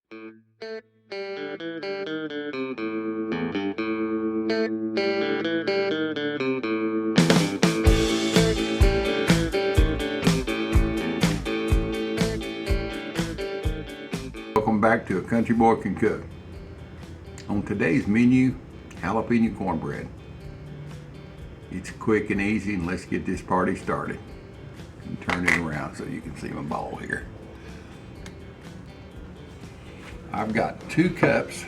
Welcome back to A Country Boy Can Cook. On today's menu, jalapeno cornbread. It's quick and easy, and let's get this party started. And turn it around so you can see my bowl here. I've got 2 cups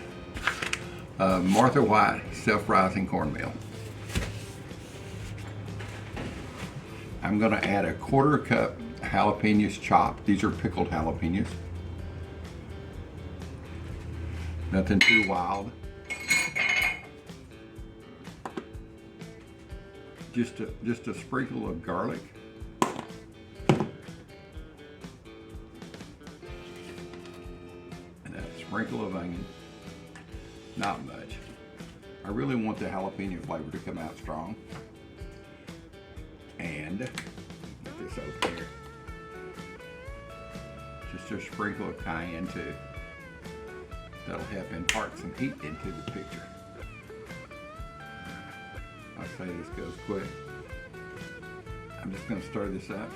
of Martha White self-rising cornmeal. I'm going to add a 1/4 cup jalapenos chopped. These are pickled jalapenos. Nothing too wild. Just a sprinkle of garlic. And a sprinkle of onion. Not much. I really want the jalapeno flavor to come out strong. And get this over here. Just a sprinkle of cayenne too. That'll help impart some heat into the picture. I say this goes quick. I'm just going to stir this up.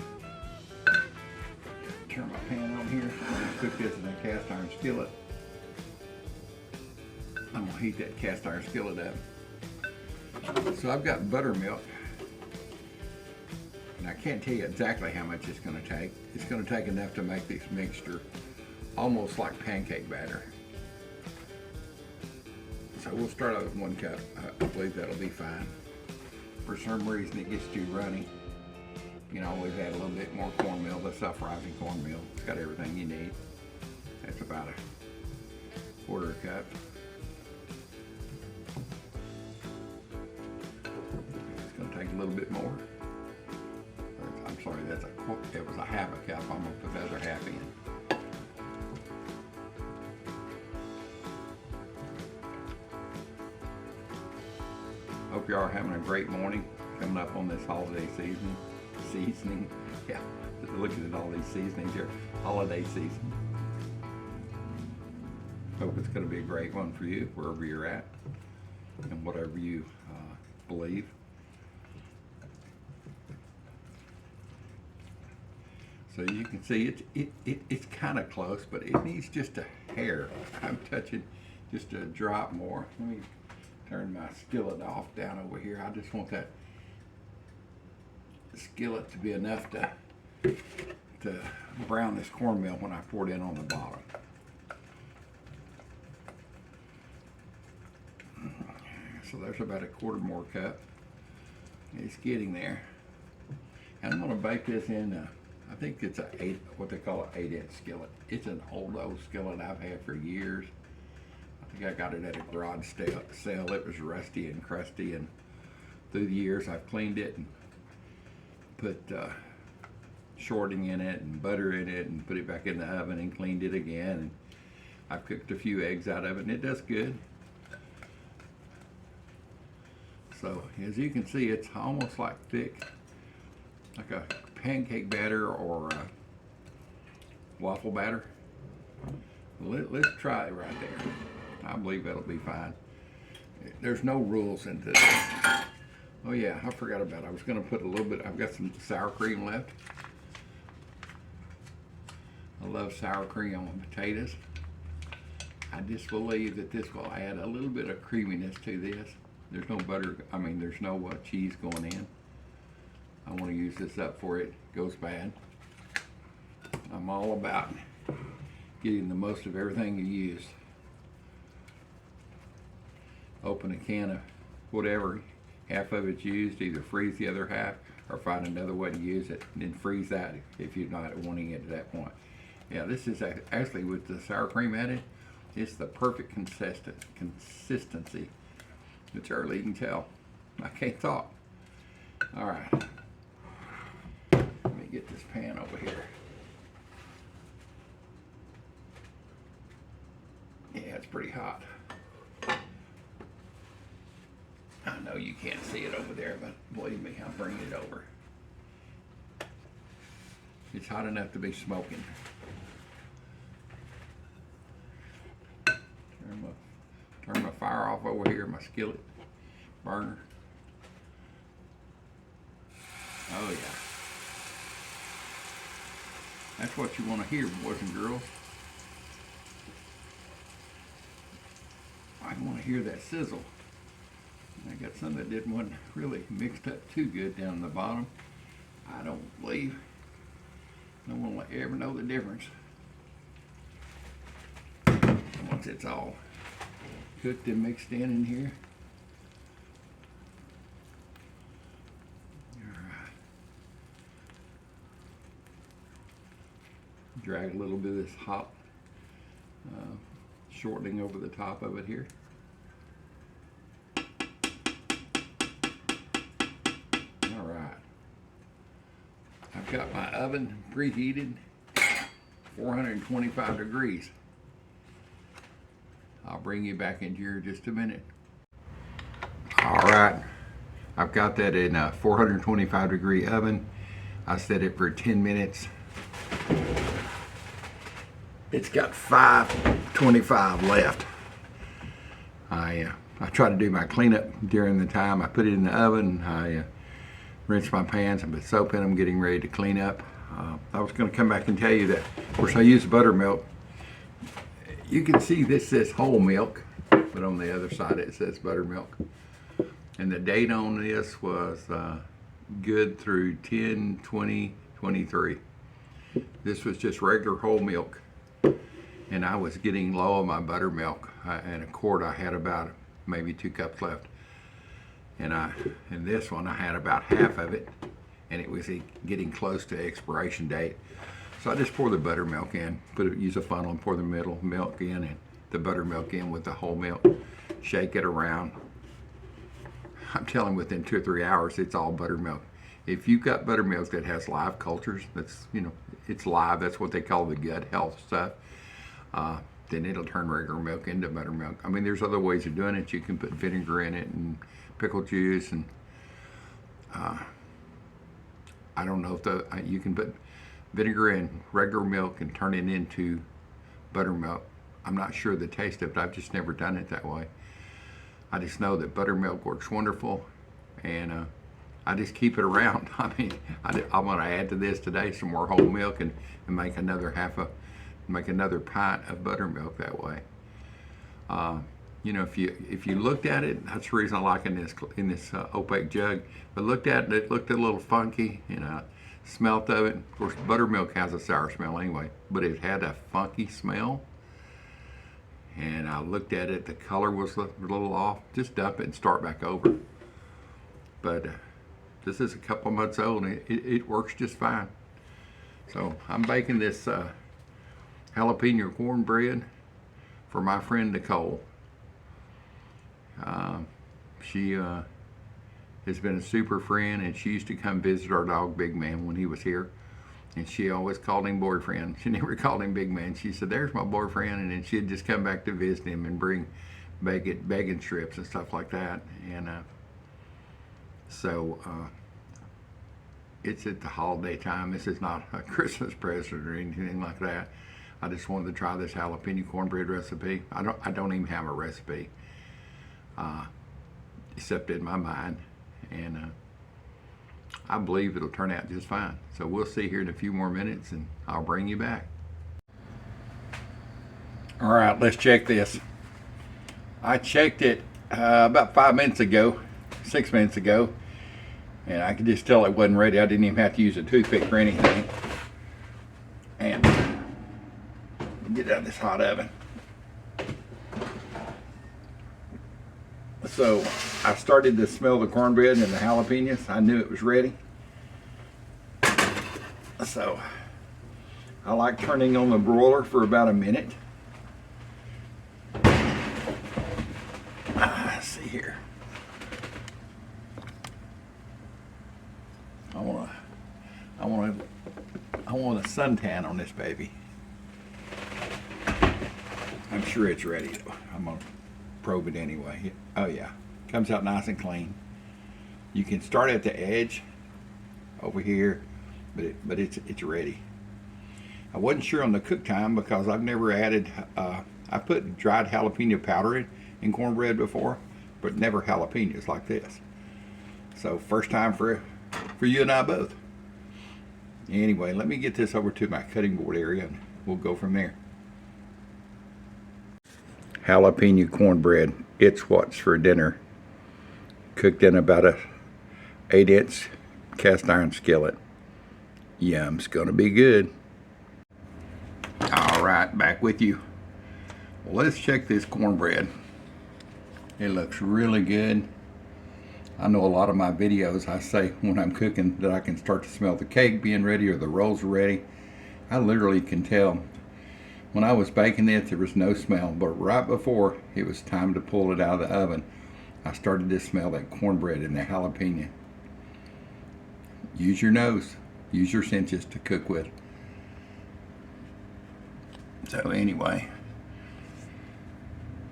Turn my pan on here. I'm going to cook this in a cast iron skillet. I'm going to heat that cast iron skillet up. So I've got buttermilk. And I can't tell you exactly how much it's going to take. It's going to take enough to make this mixture almost like pancake batter. So we'll start out with 1 cup. I believe that'll be fine. For some reason it gets too runny. You can always add a little bit more cornmeal, the self-rising cornmeal. It's got everything you need. That's about a 1/4 cup. It's going to take a little bit more. I'm sorry, it was a 1/2 cup. I'm going to put the other half in. Hope you are having a great morning coming up on this holiday seasoning. Yeah, looking at all these seasonings here. Holiday season. Hope it's going to be a great one for you wherever you're at and whatever you believe. So you can see it's kind of close, but it needs just a hair. I'm touching just a drop more. Let me turn my skillet off down over here. I just want that skillet to be enough to brown this cornmeal when I pour it in on the bottom. So there's about a 1/4 more cup. It's getting there. And I'm going to bake this in, I think it's what they call an 8-inch skillet. It's an old skillet I've had for years. I think I got it at a garage sale. It was rusty and crusty, and through the years I've cleaned it and put shortening in it and butter in it and put it back in the oven and cleaned it again. And I've cooked a few eggs out of it, and it does good. So as you can see, it's almost like thick, like a pancake batter or a waffle batter. Let's try it right there. I believe that'll be fine. There's no rules into this. Oh yeah, I forgot about it. I was going to put a little bit, I've got some sour cream left. I love sour cream on potatoes. I just believe that this will add a little bit of creaminess to this. There's no butter, there's no cheese going in. I want to use this up before it goes bad. I'm all about getting the most of everything you use. Open a can of whatever, half of it's used, either freeze the other half or find another way to use it, and then freeze that if you're not wanting it at that point. Yeah, this is actually, with the sour cream added, it's the perfect consistency. It's early, you can tell. I can't talk. All right, let me get this pan over here. Yeah, it's pretty hot. I know you can't see it over there, but believe me, I'll bring it over. It's hot enough to be smoking. off over here, my skillet burner. Oh yeah. That's what you want to hear, boys and girls. I want to hear that sizzle. I got some that wasn't really mixed up too good down the bottom. I don't believe. No one will ever know the difference. Once it's all cooked and mixed in here. Alright. Drag a little bit of this hot shortening over the top of it here. Alright. I've got my oven preheated 425 degrees. I'll bring you back into here in just a minute. Alright. I've got that in a 425 degree oven. I set it for 10 minutes. It's got 525 left. I try to do my cleanup during the time I put it in the oven. I rinse my pans and put soap in them, getting ready to clean up. I was going to come back and tell you that, of course, I use buttermilk. You can see this says whole milk, but on the other side it says buttermilk. And the date on this was good through 10/20/23. This was just regular whole milk. And I was getting low on my buttermilk. In a quart I had about maybe 2 cups left. And in this one I had about half of it, and it was getting close to expiration date. So I just pour the buttermilk in, use a funnel and pour the middle milk in and the buttermilk in with the whole milk. Shake it around. I'm telling you, within 2 or 3 hours, it's all buttermilk. If you've got buttermilk that has live cultures, that's, it's live, that's what they call the gut health stuff, then it'll turn regular milk into buttermilk. I mean, there's other ways of doing it. You can put vinegar in it and pickle juice, and I don't know if you can put vinegar in regular milk and turn it into buttermilk. I'm not sure the taste of it. I've just never done it that way. I just know that buttermilk works wonderful, and I just keep it around. I mean, I'm going to add to this today some more whole milk and make another make another pint of buttermilk that way. If you looked at it, that's the reason I like in this opaque jug. But looked at it, it looked a little funky, smelt of it. Of course, buttermilk has a sour smell anyway, but it had a funky smell. And I looked at it, the color was a little off. Just dump it and start back over. But this is a couple months old, and it works just fine. So I'm baking this jalapeno cornbread for my friend Nicole. She has been a super friend, and she used to come visit our dog Big Man when he was here, and she always called him boyfriend. She never called him Big Man. She said, "There's my boyfriend," and then she'd just come back to visit him and bring bacon strips and stuff like that. And so it's at the holiday time. This is not a Christmas present or anything like that. I just wanted to try this jalapeno cornbread recipe. I don't even have a recipe, except in my mind, and I believe it'll turn out just fine. So we'll see here in a few more minutes, and I'll bring you back. All right, let's check this. I checked it about 5 minutes ago, 6 minutes ago, and I could just tell it wasn't ready. I didn't even have to use a toothpick or anything. And get out of this hot oven. So I started to smell the cornbread and the jalapenos. I knew it was ready. So I like turning on the broiler for about a minute. Let's see here. I want a suntan on this baby. I'm sure it's ready though. I'm gonna probe it anyway. Oh yeah, comes out nice and clean. You can start at the edge over here, but it's ready. I wasn't sure on the cook time because I've never added. I put dried jalapeno powder in in cornbread before, but never jalapenos like this. So first time for you and I both. Anyway, let me get this over to my cutting board area and we'll go from there. Jalapeno cornbread. It's what's for dinner. Cooked in about a 8-inch cast iron skillet. Yum's gonna be good. All right, back with you. Well, let's check this cornbread. It looks really good. I know a lot of my videos I say when I'm cooking that I can start to smell the cake being ready or the rolls are ready. I literally can tell. When I was baking this, there was no smell, but right before it was time to pull it out of the oven, I started to smell that cornbread and the jalapeno. Use your nose, use your senses to cook with. So anyway,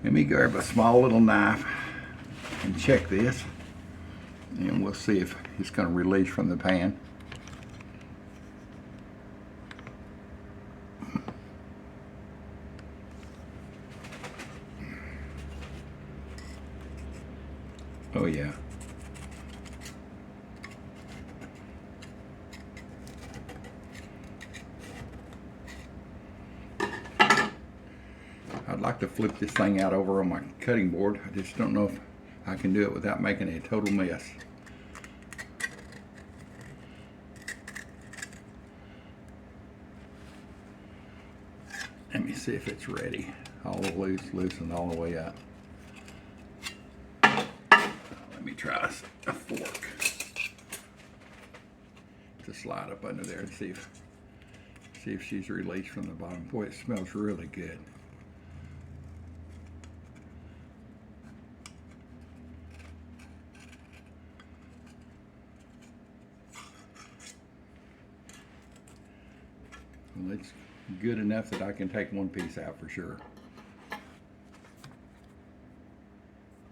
let me grab a small little knife and check this, and we'll see if it's going to release from the pan. Oh yeah. I'd like to flip this thing out over on my cutting board. I just don't know if I can do it without making a total mess. Let me see if it's ready. All loosened all the way up. Let me try a fork to slide up under there and see if she's released from the bottom. Boy, it smells really good. Well, it's good enough that I can take one piece out for sure.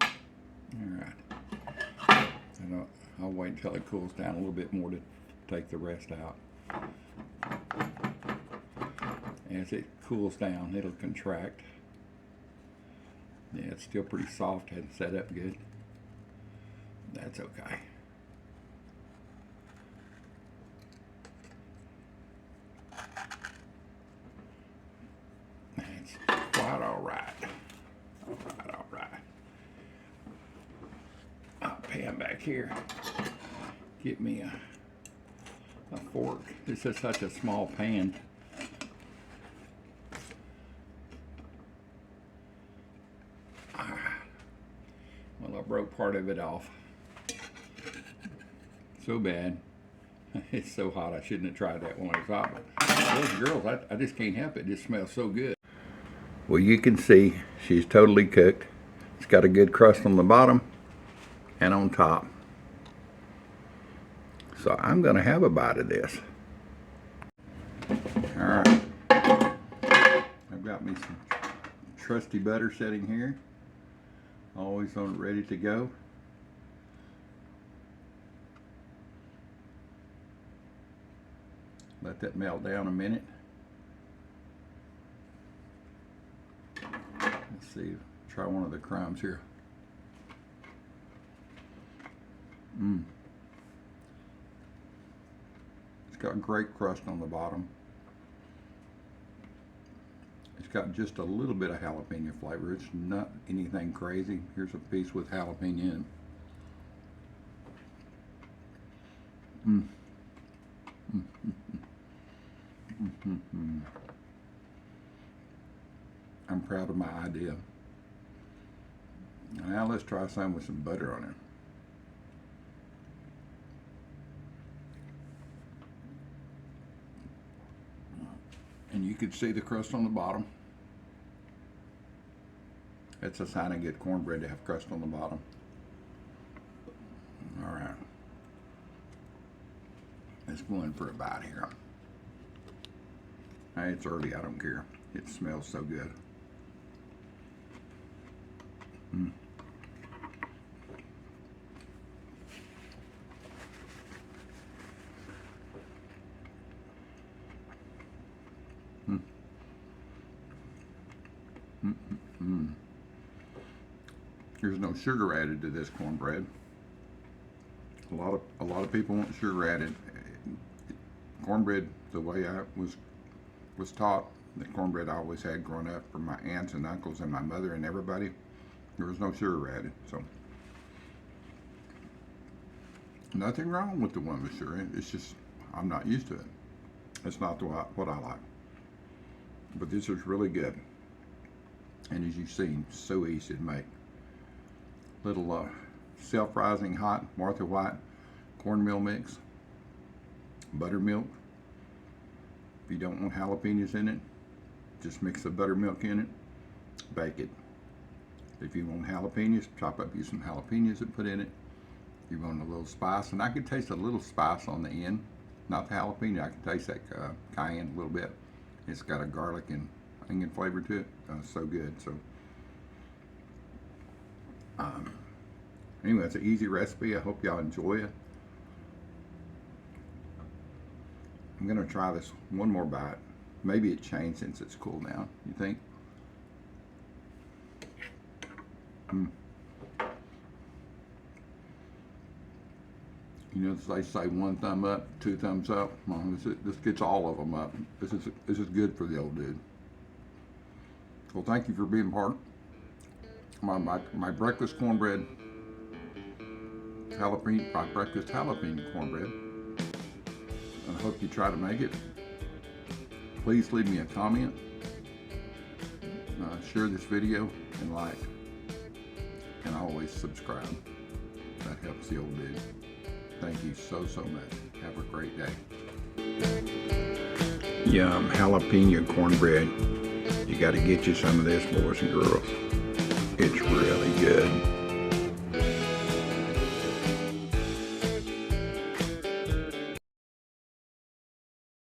Alright. I'll wait until it cools down a little bit more to take the rest out. As it cools down, it'll contract. Yeah, it's still pretty soft, hadn't set up good. That's okay. That's quite alright. Alright. I'll pan back here. Get me a fork. This is such a small pan. Well, I broke part of it off. So bad. It's so hot. I shouldn't have tried that when it was hot. But those girls, I just can't help it. It just smells so good. Well, you can see she's totally cooked. It's got a good crust on the bottom and on top. So I'm going to have a bite of this. Alright. I've got me some trusty butter sitting here. Always on it, ready to go. Let that melt down a minute. Let's see, try one of the crumbs here. It's got great crust on the bottom. It's got just a little bit of jalapeno flavor. It's not anything crazy. Here's a piece with jalapeno in it. I'm proud of my idea. Now let's try some with some butter on it. And you can see the crust on the bottom. It's a sign of good cornbread to have crust on the bottom. All right. Let's go in for a bite here. Hey, it's early, I don't care. It smells so good. There's no sugar added to this cornbread. A lot of people want sugar added. Cornbread, the way I was taught, the cornbread I always had growing up from my aunts and uncles and my mother and everybody, there was no sugar added. So nothing wrong with the one with sugar. It's just I'm not used to it. It's not what I like. But this is really good. And as you've seen, so easy to make. Little self-rising hot Martha White cornmeal mix, buttermilk. If you don't want jalapenos in it, just mix the buttermilk in it, bake it. If you want jalapenos, chop up you some jalapenos and put in it. If you want a little spice, and I can taste a little spice on the end, not the jalapeno, I can taste that cayenne a little bit. It's got a garlic and onion flavor to it. So good. So anyway, it's an easy recipe. I hope y'all enjoy it. I'm gonna try this one more bite. Maybe it changed since it's cooled down. You think? You know, they say one thumb up, two thumbs up. Well, this gets all of them up. This is good for the old dude. Well, thank you for being part. My breakfast cornbread, my breakfast jalapeno cornbread. And I hope you try to make it. Please leave me a comment. Share this video and like. And always subscribe. That helps the old dude. Thank you so much. Have a great day. Yum, jalapeno cornbread. You got to get you some of this, boys and girls. It's